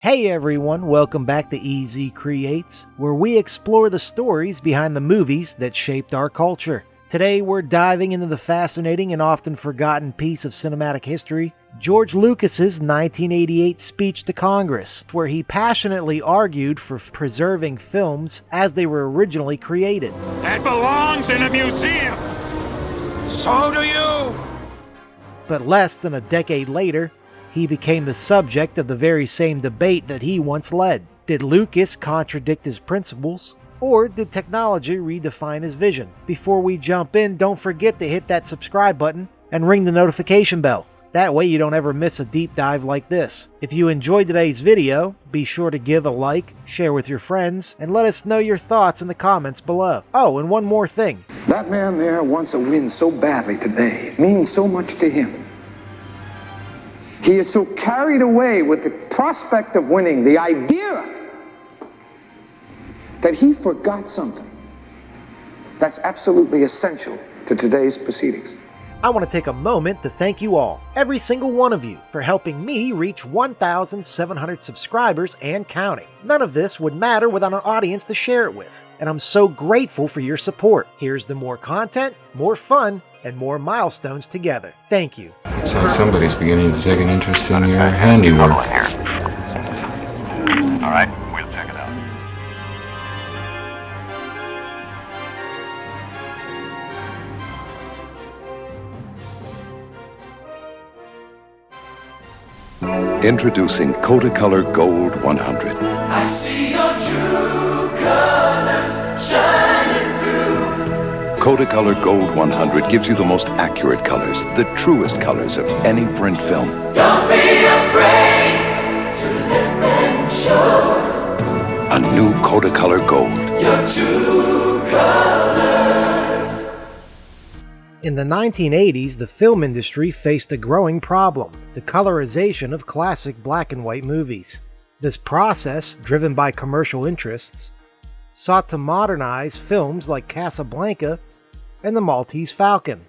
Hey everyone, welcome back to EZ Creates, where we explore the stories behind the movies that shaped our culture. Today we're diving into the fascinating and often forgotten piece of cinematic history, George Lucas's 1988 speech to Congress, where he passionately argued for preserving films as they were originally created. That belongs in a museum! So do you! But less than a decade later, he became the subject of the very same debate that he once led. Did Lucas contradict his principles, or did technology redefine his vision? Before we jump in, don't forget to hit that subscribe button and ring the notification bell. That way you don't ever miss a deep dive like this. If you enjoyed today's video, be sure to give a like, share with your friends, and let us know your thoughts in the comments below. Oh, and one more thing. That man there wants a win so badly today. It means so much to him. He is so carried away with the prospect of winning, the idea, that he forgot something that's absolutely essential to today's proceedings. I want to take a moment to thank you all, every single one of you, for helping me reach 1,700 subscribers and counting. None of this would matter without an audience to share it with, and I'm so grateful for your support. Here's to more content, more fun, and more milestones together. Thank you. Looks like somebody's beginning to take an interest in your handiwork. All right, we'll check it out. Introducing Kodacolor Gold 100. I see your true colors shining through. Kodacolor Gold 100 gives you the most accurate colors, the truest colors of any print film. Don't be afraid to let them show. A new Kodacolor Gold. Your true colors. In the 1980s, the film industry faced a growing problem: the colorization of classic black and white movies. This process, driven by commercial interests, sought to modernize films like Casablanca and The Maltese Falcon,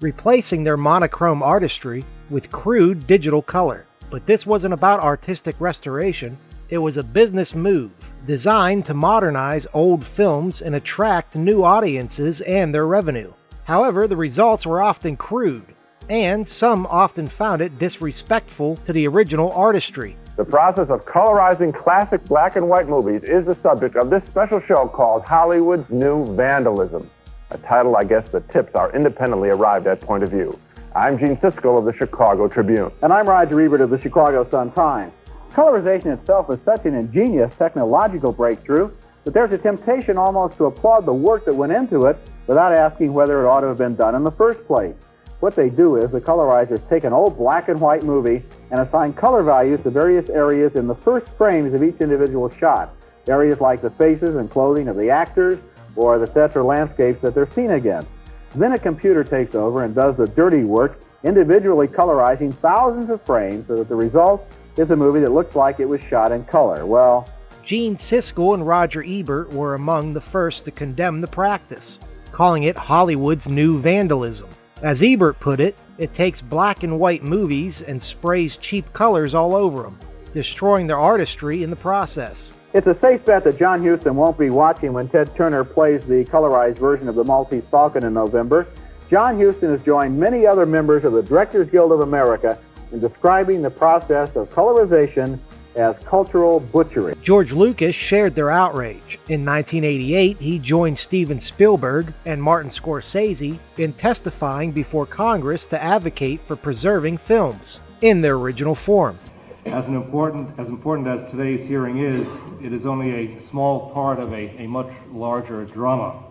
replacing their monochrome artistry with crude digital color. But this wasn't about artistic restoration, it was a business move designed to modernize old films and attract new audiences and their revenue. However, the results were often crude, and some often found it disrespectful to the original artistry. The process of colorizing classic black and white movies is the subject of this special show called Hollywood's New Vandalism, a title I guess the tips are independently arrived at point of view. I'm Gene Siskel of the Chicago Tribune. And I'm Roger Ebert of the Chicago Sun-Times. Colorization itself is such an ingenious technological breakthrough that there's a temptation almost to applaud the work that went into it without asking whether it ought to have been done in the first place. What they do is the colorizers take an old black and white movie and assign color values to various areas in the first frames of each individual shot. Areas like the faces and clothing of the actors, or the sets or landscapes that they're seen against. Then a computer takes over and does the dirty work, individually colorizing thousands of frames so that the result is a movie that looks like it was shot in color. Well, Gene Siskel and Roger Ebert were among the first to condemn the practice, calling it Hollywood's new vandalism. As Ebert put it, it takes black and white movies and sprays cheap colors all over them, destroying their artistry in the process. it's a safe bet that John Huston won't be watching when Ted Turner plays the colorized version of the Maltese Falcon in November. John Huston has joined many other members of the Directors Guild of America in describing the process of colorization as cultural butchery. George Lucas shared their outrage. In 1988, he joined Steven Spielberg and Martin Scorsese in testifying before Congress to advocate for preserving films in their original form. As important as today's hearing is, it is only a small part of a much larger drama.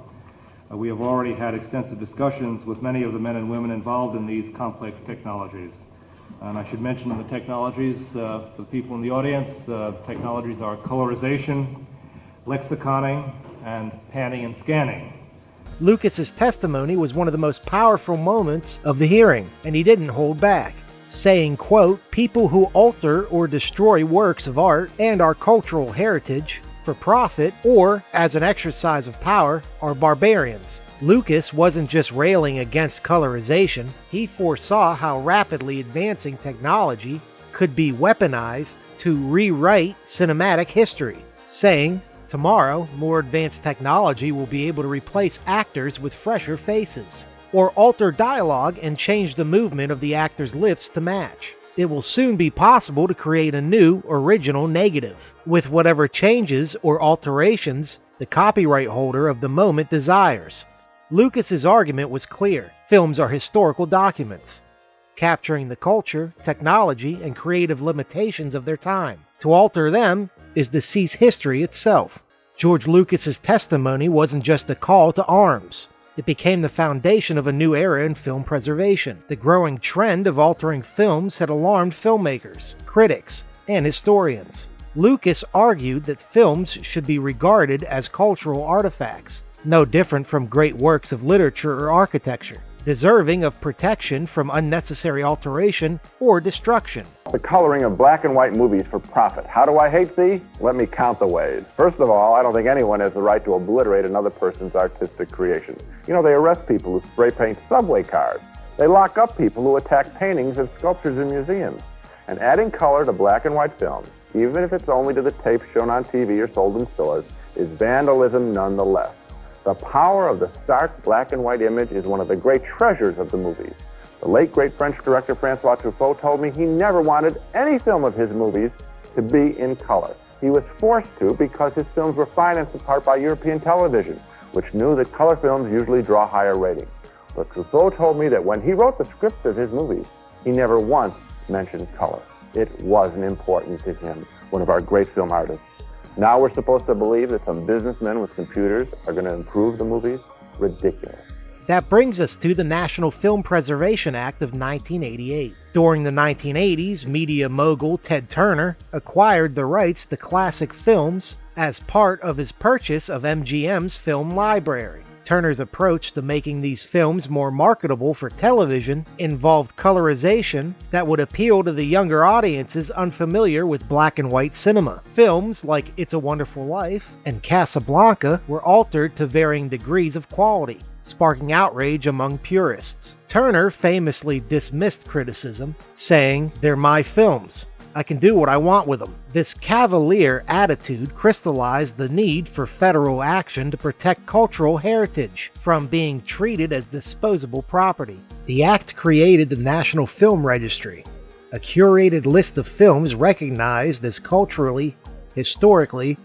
We have already had extensive discussions with many of the men and women involved in these complex technologies. And I should mention the technologies for the people in the audience. Technologies are colorization, lexiconing, and panning and scanning. Lucas's testimony was one of the most powerful moments of the hearing, and he didn't hold back, saying, quote, "People who alter or destroy works of art and our cultural heritage for profit or as an exercise of power are barbarians." Lucas wasn't just railing against colorization, he foresaw how rapidly advancing technology could be weaponized to rewrite cinematic history, saying, tomorrow, more advanced technology will be able to replace actors with fresher faces, or alter dialogue and change the movement of the actor's lips to match. It will soon be possible to create a new, original negative, with whatever changes or alterations the copyright holder of the moment desires. Lucas's argument was clear. Films are historical documents, capturing the culture, technology, and creative limitations of their time. To alter them is to seize history itself. George Lucas's testimony wasn't just a call to arms. It became the foundation of a new era in film preservation. The growing trend of altering films had alarmed filmmakers, critics, and historians. Lucas argued that films should be regarded as cultural artifacts, no different from great works of literature or architecture, deserving of protection from unnecessary alteration or destruction. The coloring of black and white movies for profit. How do I hate thee? Let me count the ways. First of all, I don't think anyone has the right to obliterate another person's artistic creation. You know, they arrest people who spray paint subway cars. They lock up people who attack paintings and sculptures in museums. And adding color to black and white films, even if it's only to the tapes shown on TV or sold in stores, is vandalism nonetheless. The power of the stark black and white image is one of the great treasures of the movies. The late great French director Francois Truffaut told me he never wanted any film of his movies to be in color. He was forced to because his films were financed in part by European television, which knew that color films usually draw higher ratings. But Truffaut told me that when he wrote the scripts of his movies, he never once mentioned color. It wasn't important to him, one of our great film artists. Now we're supposed to believe that some businessmen with computers are going to improve the movies? Ridiculous. That brings us to the National Film Preservation Act of 1988. During the 1980s, media mogul Ted Turner acquired the rights to classic films as part of his purchase of MGM's film library. Turner's approach to making these films more marketable for television involved colorization that would appeal to the younger audiences unfamiliar with black and white cinema. Films like It's a Wonderful Life and Casablanca were altered to varying degrees of quality, sparking outrage among purists. Turner famously dismissed criticism, saying, "They're my films. I can do what I want with them." This cavalier attitude crystallized the need for federal action to protect cultural heritage from being treated as disposable property. The act created the National Film Registry, a curated list of films recognized as culturally, historically,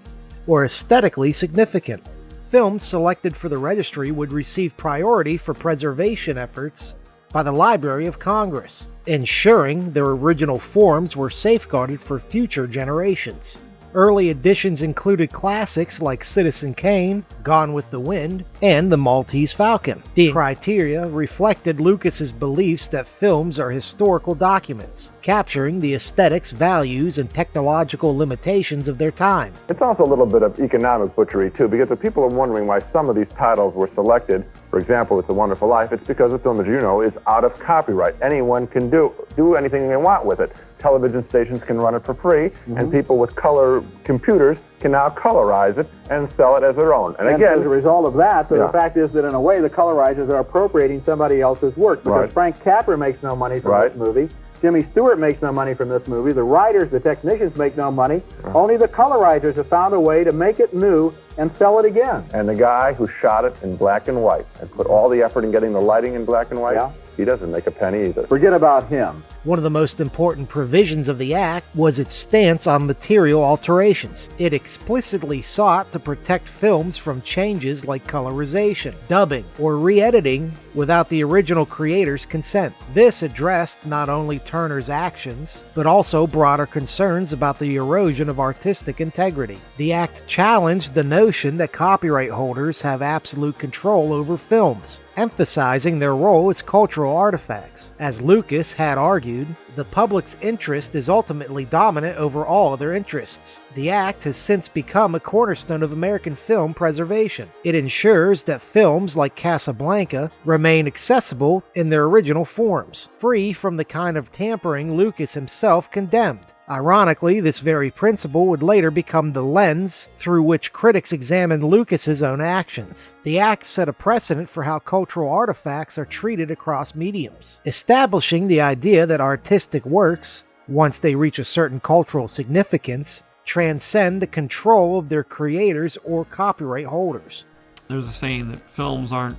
or aesthetically significant. Films selected for the registry would receive priority for preservation efforts by the Library of Congress, ensuring their original forms were safeguarded for future generations. Early editions included classics like Citizen Kane, Gone with the Wind, and The Maltese Falcon. The criteria reflected Lucas's beliefs that films are historical documents, capturing the aesthetics, values, and technological limitations of their time. It's also a little bit of economic butchery, too, because if people are wondering why some of these titles were selected, for example, It's a Wonderful Life, it's because the film, as you know, is out of copyright. Anyone can do anything they want with it. Television stations can run it for free, and people with color computers can now colorize it and sell it as their own. And again, as a result of that, the fact is that in a way the colorizers are appropriating somebody else's work, because Frank Capra makes no money from this movie. Jimmy Stewart makes no money from this movie. The writers, the technicians make no money. Only the colorizers have found a way to make it new and sell it again. And the guy who shot it in black and white and put all the effort in getting the lighting in black and white, he doesn't make a penny either. Forget about him. One of the most important provisions of the Act was its stance on material alterations. It explicitly sought to protect films from changes like colorization, dubbing, or re-editing without the original creator's consent. This addressed not only Turner's actions, but also broader concerns about the erosion of artistic integrity. The Act challenged the notion that copyright holders have absolute control over films, emphasizing their role as cultural artifacts. As Lucas had argued, the public's interest is ultimately dominant over all other interests. The Act has since become a cornerstone of American film preservation. It ensures that films like Casablanca remain accessible in their original forms, free from the kind of tampering Lucas himself condemned. Ironically, this very principle would later become the lens through which critics examined Lucas's own actions. The Act set a precedent for how cultural artifacts are treated across mediums, establishing the idea that artistic works once they reach a certain cultural significance, transcend the control of their creators or copyright holders. There's a saying that films aren't,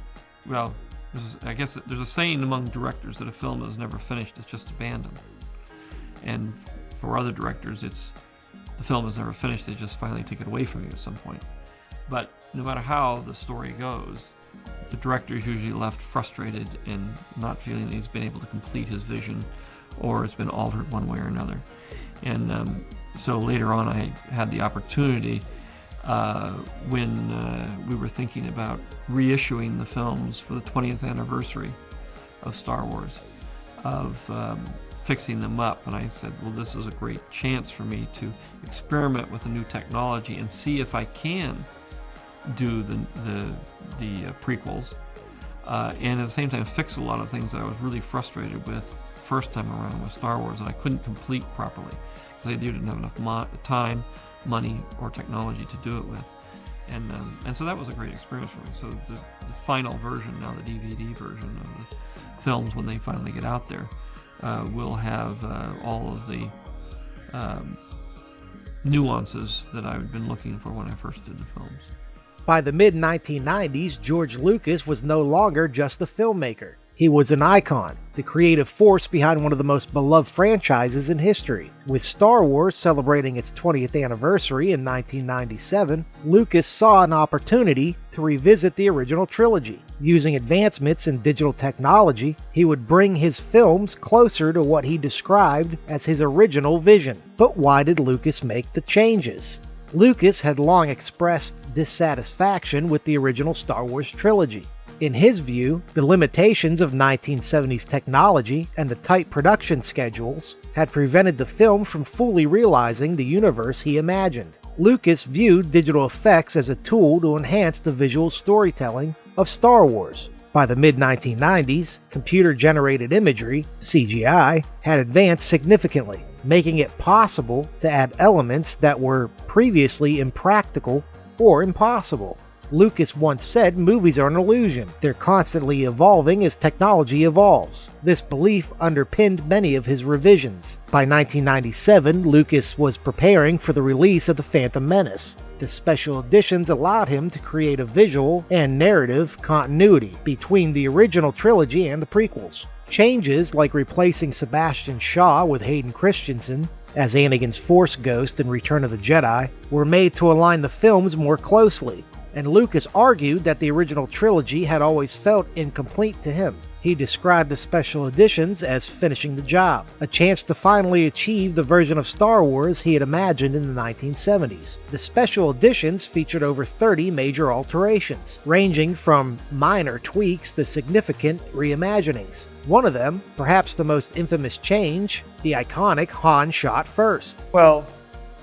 well, I guess there's a saying among directors that a film is never finished, it's just abandoned. And for other directors, it's the film is never finished, they just finally take it away from you at some point. But no matter how the story goes, the director is usually left frustrated and not feeling that he's been able to complete his vision, or it's been altered one way or another. And so later on I had the opportunity when we were thinking about reissuing the films for the 20th anniversary of Star Wars, of fixing them up, and I said, well, this is a great chance for me to experiment with a new technology and see if I can do the prequels, and at the same time fix a lot of things that I was really frustrated with first time around with Star Wars that I couldn't complete properly because I didn't have enough time, money, or technology to do it with. And so that was a great experience for me. So the final version, now the DVD version of the films, when they finally get out there, will have all of the nuances that I've been looking for when I first did the films. By the mid-1990s, George Lucas was no longer just a filmmaker. He was an icon, the creative force behind one of the most beloved franchises in history. With Star Wars celebrating its 20th anniversary in 1997, Lucas saw an opportunity to revisit the original trilogy. Using advancements in digital technology, he would bring his films closer to what he described as his original vision. But why did Lucas make the changes? Lucas had long expressed dissatisfaction with the original Star Wars trilogy. In his view, the limitations of 1970s technology and the tight production schedules had prevented the film from fully realizing the universe he imagined. Lucas viewed digital effects as a tool to enhance the visual storytelling of Star Wars. By the mid-1990s, computer-generated imagery, CGI, had advanced significantly, making it possible to add elements that were previously impractical or impossible. Lucas once said movies are an illusion. They're constantly evolving as technology evolves. This belief underpinned many of his revisions. By 1997, Lucas was preparing for the release of The Phantom Menace. The special editions allowed him to create a visual and narrative continuity between the original trilogy and the prequels. Changes like replacing Sebastian Shaw with Hayden Christensen as Anakin's Force Ghost in Return of the Jedi were made to align the films more closely, and Lucas argued that the original trilogy had always felt incomplete to him. He described the special editions as finishing the job, a chance to finally achieve the version of Star Wars he had imagined in the 1970s. The special editions featured over 30 major alterations, ranging from minor tweaks to significant reimaginings. One of them, perhaps the most infamous change, the iconic Han shot first. Well,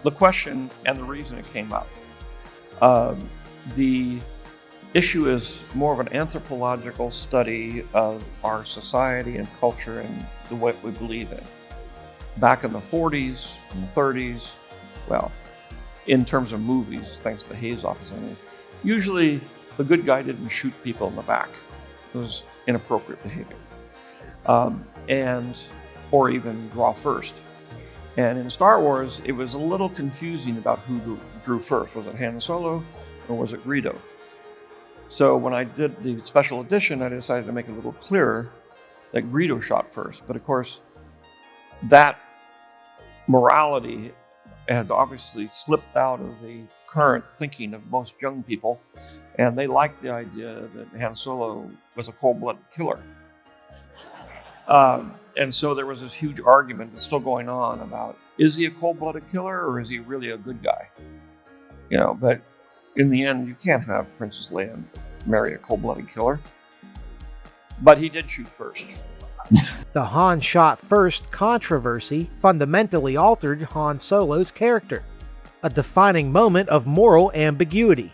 the question and the reason it came up. The issue is more of an anthropological study of our society and culture and what we believe in. Back in the 40s and the 30s, well, in terms of movies, thanks to the Hayes office, usually the good guy didn't shoot people in the back. It was inappropriate behavior. Or even draw first. And in Star Wars, it was a little confusing about who drew first. Was it Han Solo or was it Greedo? So when I did the special edition, I decided to make it a little clearer that Greedo shot first. But of course, that morality had obviously slipped out of the current thinking of most young people, and they liked the idea that Han Solo was a cold-blooded killer. And so there was this huge argument that's still going on about, is he a cold-blooded killer or is he really a good guy? But in the end, you can't have Princess Leia marry a cold-blooded killer. But he did shoot first. The Han shot first controversy fundamentally altered Han Solo's character, a defining moment of moral ambiguity.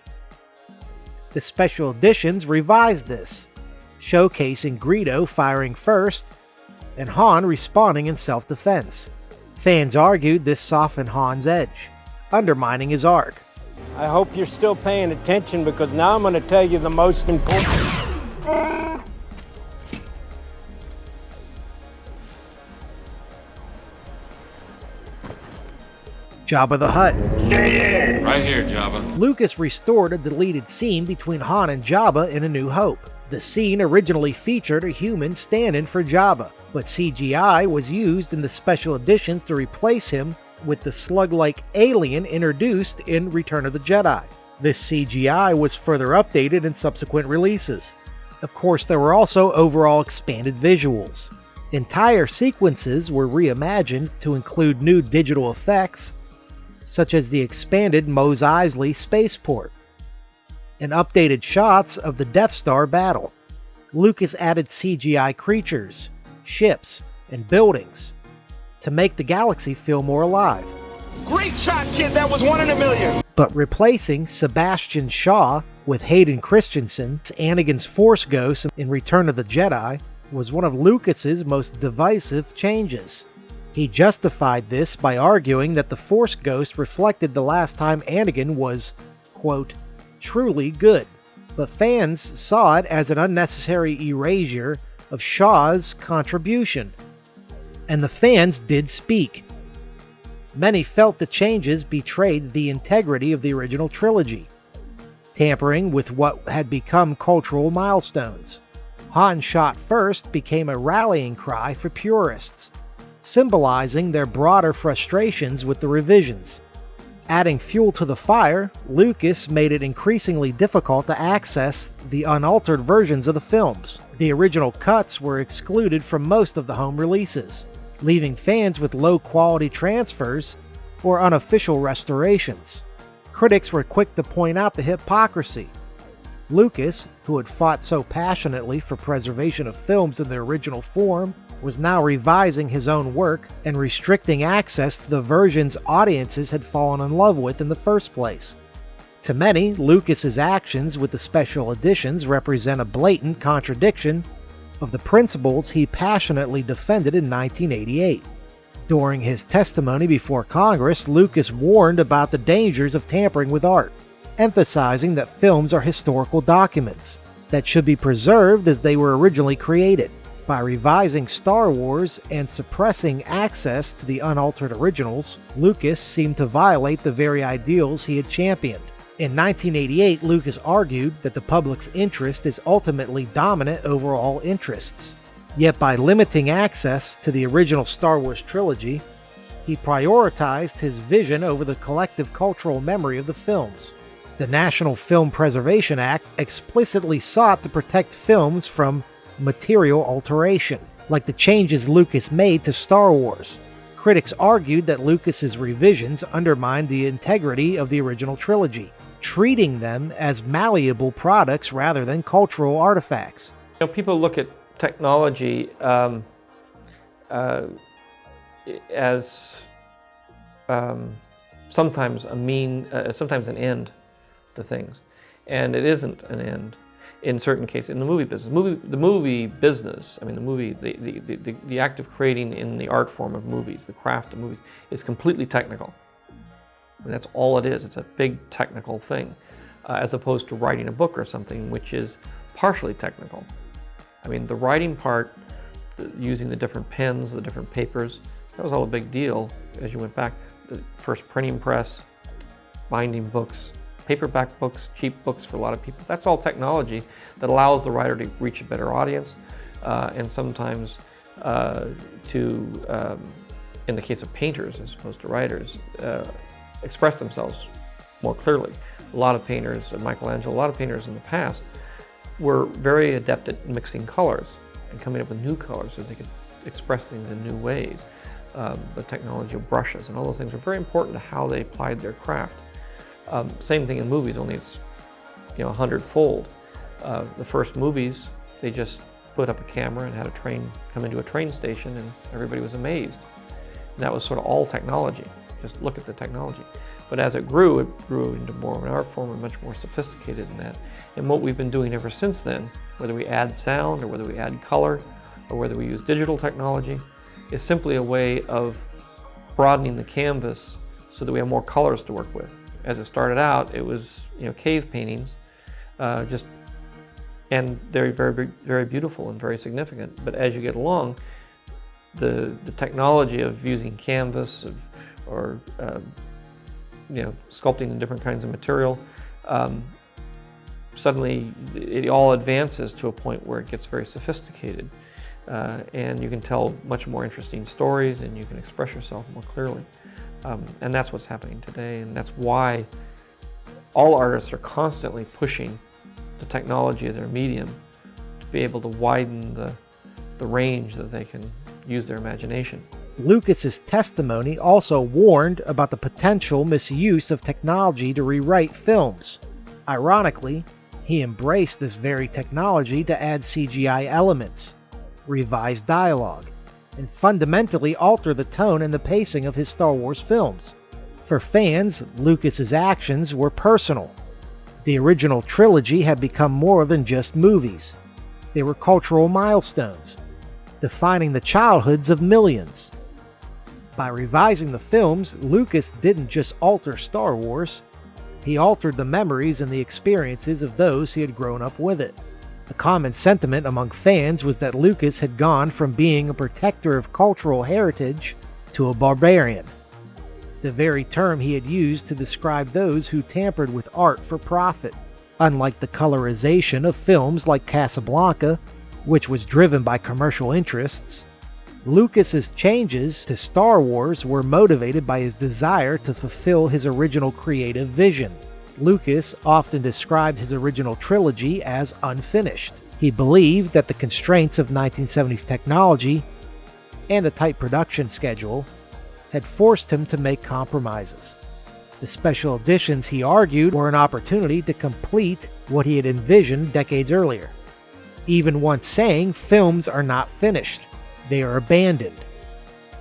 The special editions revised this, showcasing Greedo firing first and Han responding in self-defense. Fans argued this softened Han's edge, undermining his arc. I hope you're still paying attention because now I'm going to tell you the most important. Jabba the Hutt. Right here, Jabba. Lucas restored a deleted scene between Han and Jabba in A New Hope. The scene originally featured a human stand-in for Jabba, but CGI was used in the special editions to replace him with the slug-like alien introduced in Return of the Jedi. This CGI was further updated in subsequent releases. Of course, there were also overall expanded visuals. Entire sequences were reimagined to include new digital effects, such as the expanded Mos Eisley spaceport, and updated shots of the Death Star battle. Lucas added CGI creatures, ships, and buildings to make the galaxy feel more alive. Great shot, kid. That was 1 in a million. But replacing Sebastian Shaw with Hayden Christensen, Anakin's Force Ghost in Return of the Jedi, was one of Lucas's most divisive changes. He justified this by arguing that the Force Ghost reflected the last time Anakin was, quote, truly good, but fans saw it as an unnecessary erasure of Shaw's contribution. And the fans did speak. Many felt the changes betrayed the integrity of the original trilogy, tampering with what had become cultural milestones. Han shot first became a rallying cry for purists, symbolizing their broader frustrations with the revisions. Adding fuel to the fire, Lucas made it increasingly difficult to access the unaltered versions of the films. The original cuts were excluded from most of the home releases, leaving fans with low-quality transfers or unofficial restorations. Critics were quick to point out the hypocrisy. Lucas, who had fought so passionately for preservation of films in their original form, was now revising his own work and restricting access to the versions audiences had fallen in love with in the first place. To many, Lucas's actions with the special editions represent a blatant contradiction of the principles he passionately defended in 1988. During his testimony before Congress, Lucas warned about the dangers of tampering with art, emphasizing that films are historical documents that should be preserved as they were originally created. By revising Star Wars and suppressing access to the unaltered originals, Lucas seemed to violate the very ideals he had championed. In 1988, Lucas argued that the public's interest is ultimately dominant over all interests. Yet by limiting access to the original Star Wars trilogy, he prioritized his vision over the collective cultural memory of the films. The National Film Preservation Act explicitly sought to protect films from material alteration, like the changes Lucas made to Star Wars. Critics argued that Lucas's revisions undermined the integrity of the original trilogy, treating them as malleable products rather than cultural artifacts. You know, people look at technology as sometimes a mean, sometimes an end to things, and it isn't an end. In certain cases, in the movie business, the movie business, I mean, the act of creating in the art form of movies, the craft of movies, is completely technical. And that's all it is. It's a big technical thing, as opposed to writing a book or something, which is partially technical. I mean, the writing part, using the different pens, the different papers, that was all a big deal as you went back. The first printing press, binding books, paperback books, cheap books for a lot of people. That's all technology that allows the writer to reach a better audience, and sometimes in the case of painters as opposed to writers, express themselves more clearly. A lot of painters, Michelangelo, a lot of painters in the past were very adept at mixing colors and coming up with new colors so they could express things in new ways. The technology of brushes and all those things are very important to how they applied their craft. Same thing in movies, only it's 100-fold. The first movies, they just put up a camera and had a train come into a train station and everybody was amazed. And that was sort of all technology. Just look at the technology. But as it grew into more of an art form and much more sophisticated than that. And what we've been doing ever since then, whether we add sound or whether we add color or whether we use digital technology, is simply a way of broadening the canvas so that we have more colors to work with. As it started out, it was cave paintings, and they're very, very beautiful and very significant. But as you get along, the technology of using canvas or sculpting in different kinds of material. Suddenly it all advances to a point where it gets very sophisticated, and you can tell much more interesting stories, and you can express yourself more clearly. And that's what's happening today, and that's why all artists are constantly pushing the technology of their medium to be able to widen the range that they can use their imagination. Lucas's testimony also warned about the potential misuse of technology to rewrite films. Ironically, he embraced this very technology to add CGI elements, revise dialogue, and fundamentally alter the tone and the pacing of his Star Wars films. For fans, Lucas's actions were personal. The original trilogy had become more than just movies. They were cultural milestones, defining the childhoods of millions. By revising the films, Lucas didn't just alter Star Wars, he altered the memories and the experiences of those who had grown up with it. A common sentiment among fans was that Lucas had gone from being a protector of cultural heritage to a barbarian, the very term he had used to describe those who tampered with art for profit. Unlike the colorization of films like Casablanca, which was driven by commercial interests, Lucas's changes to Star Wars were motivated by his desire to fulfill his original creative vision. Lucas often described his original trilogy as unfinished. He believed that the constraints of 1970s technology and a tight production schedule had forced him to make compromises. The special editions, he argued, were an opportunity to complete what he had envisioned decades earlier, even once saying films are not finished. They are abandoned,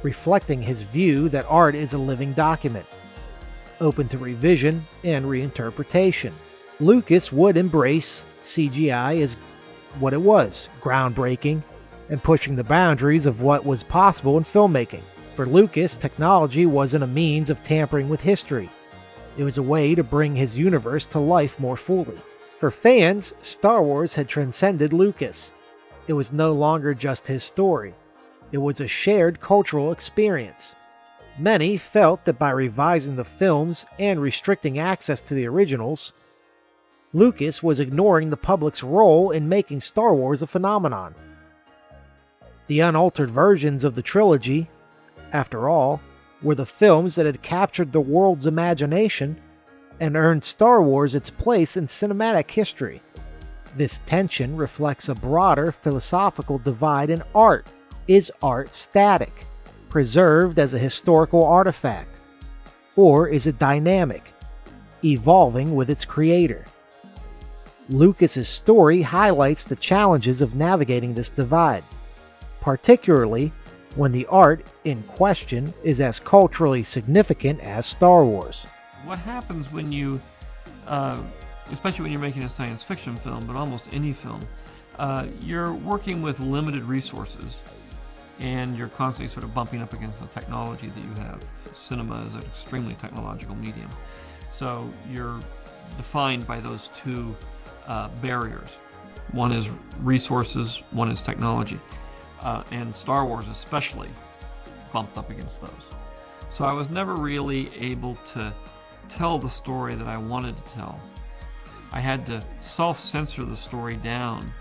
reflecting his view that art is a living document, open to revision and reinterpretation. Lucas would embrace CGI as what it was, groundbreaking and pushing the boundaries of what was possible in filmmaking. For Lucas, technology wasn't a means of tampering with history. It was a way to bring his universe to life more fully. For fans, Star Wars had transcended Lucas. It was no longer just his story. It was a shared cultural experience. Many felt that by revising the films and restricting access to the originals, Lucas was ignoring the public's role in making Star Wars a phenomenon. The unaltered versions of the trilogy, after all, were the films that had captured the world's imagination and earned Star Wars its place in cinematic history. This tension reflects a broader philosophical divide in art. Is art static, preserved as a historical artifact? Or is it dynamic, evolving with its creator? Lucas's story highlights the challenges of navigating this divide, particularly when the art in question is as culturally significant as Star Wars. What happens when you, especially when you're making a science fiction film, but almost any film, you're working with limited resources, and you're constantly sort of bumping up against the technology that you have. Cinema is an extremely technological medium. So you're defined by those two barriers. One is resources, one is technology. And Star Wars especially bumped up against those. So I was never really able to tell the story that I wanted to tell. I had to self-censor the story down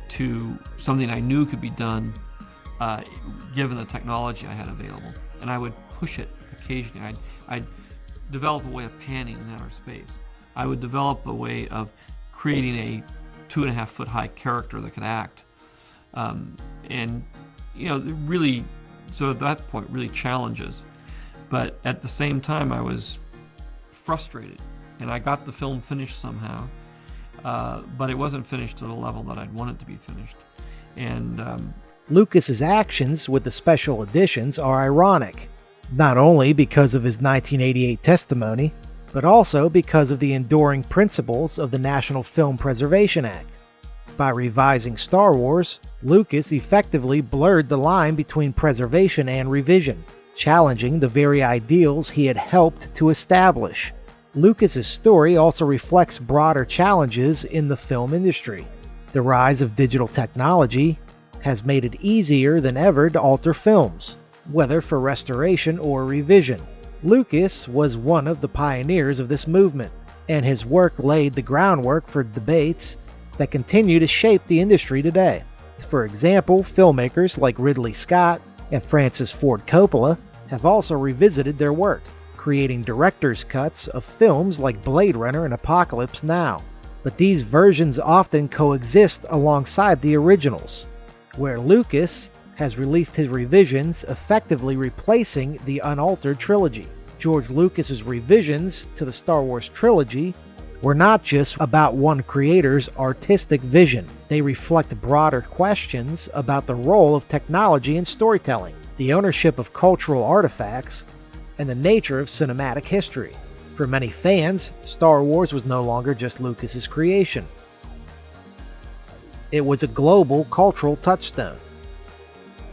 to something I knew could be done given the technology I had available. And I would push it occasionally. I'd develop a way of panning in outer space. I would develop a way of creating a 2.5 foot high character that could act. And, really, so at that point, really challenges. But at the same time, I was frustrated. And I got the film finished somehow, but it wasn't finished to the level that I'd want it to be finished. And Lucas's actions with the special editions are ironic, not only because of his 1988 testimony, but also because of the enduring principles of the National Film Preservation Act. By revising Star Wars, Lucas effectively blurred the line between preservation and revision, challenging the very ideals he had helped to establish. Lucas's story also reflects broader challenges in the film industry. The rise of digital technology has made it easier than ever to alter films, whether for restoration or revision. Lucas was one of the pioneers of this movement, and his work laid the groundwork for debates that continue to shape the industry today. For example, filmmakers like Ridley Scott and Francis Ford Coppola have also revisited their work, creating director's cuts of films like Blade Runner and Apocalypse Now. But these versions often coexist alongside the originals, where Lucas has released his revisions, effectively replacing the unaltered trilogy. George Lucas's revisions to the Star Wars trilogy were not just about one creator's artistic vision. They reflect broader questions about the role of technology in storytelling, the ownership of cultural artifacts, and the nature of cinematic history. For many fans, Star Wars was no longer just Lucas's creation. It was a global cultural touchstone.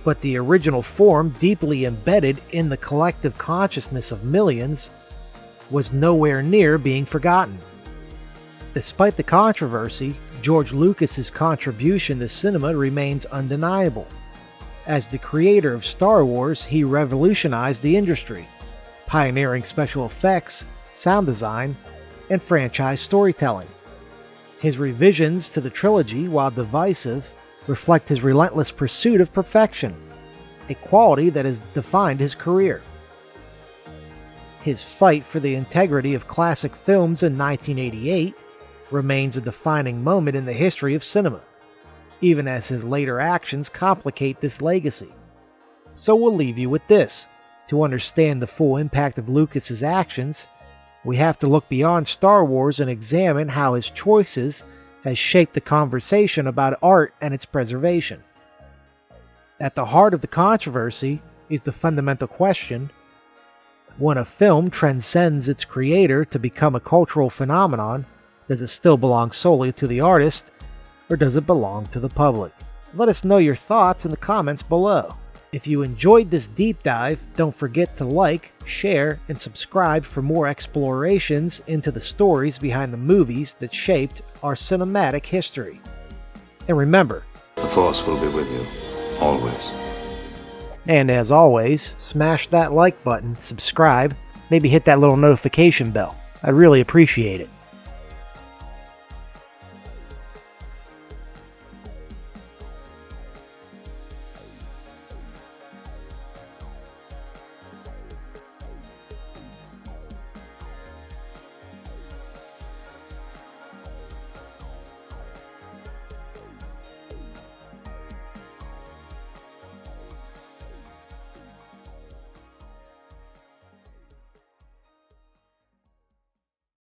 But the original form, deeply embedded in the collective consciousness of millions, was nowhere near being forgotten. Despite the controversy, George Lucas's contribution to cinema remains undeniable. As the creator of Star Wars, he revolutionized the industry, pioneering special effects, sound design, and franchise storytelling. His revisions to the trilogy, while divisive, reflect his relentless pursuit of perfection, a quality that has defined his career. His fight for the integrity of classic films in 1988 remains a defining moment in the history of cinema, even as his later actions complicate this legacy. So we'll leave you with this. To understand the full impact of Lucas's actions, we have to look beyond Star Wars and examine how his choices has shaped the conversation about art and its preservation. At the heart of the controversy is the fundamental question: when a film transcends its creator to become a cultural phenomenon, does it still belong solely to the artist, or does it belong to the public? Let us know your thoughts in the comments below. If you enjoyed this deep dive, don't forget to like, share, and subscribe for more explorations into the stories behind the movies that shaped our cinematic history. And remember, The Force will be with you, always. And as always, smash that like button, subscribe, maybe hit that little notification bell. I'd really appreciate it.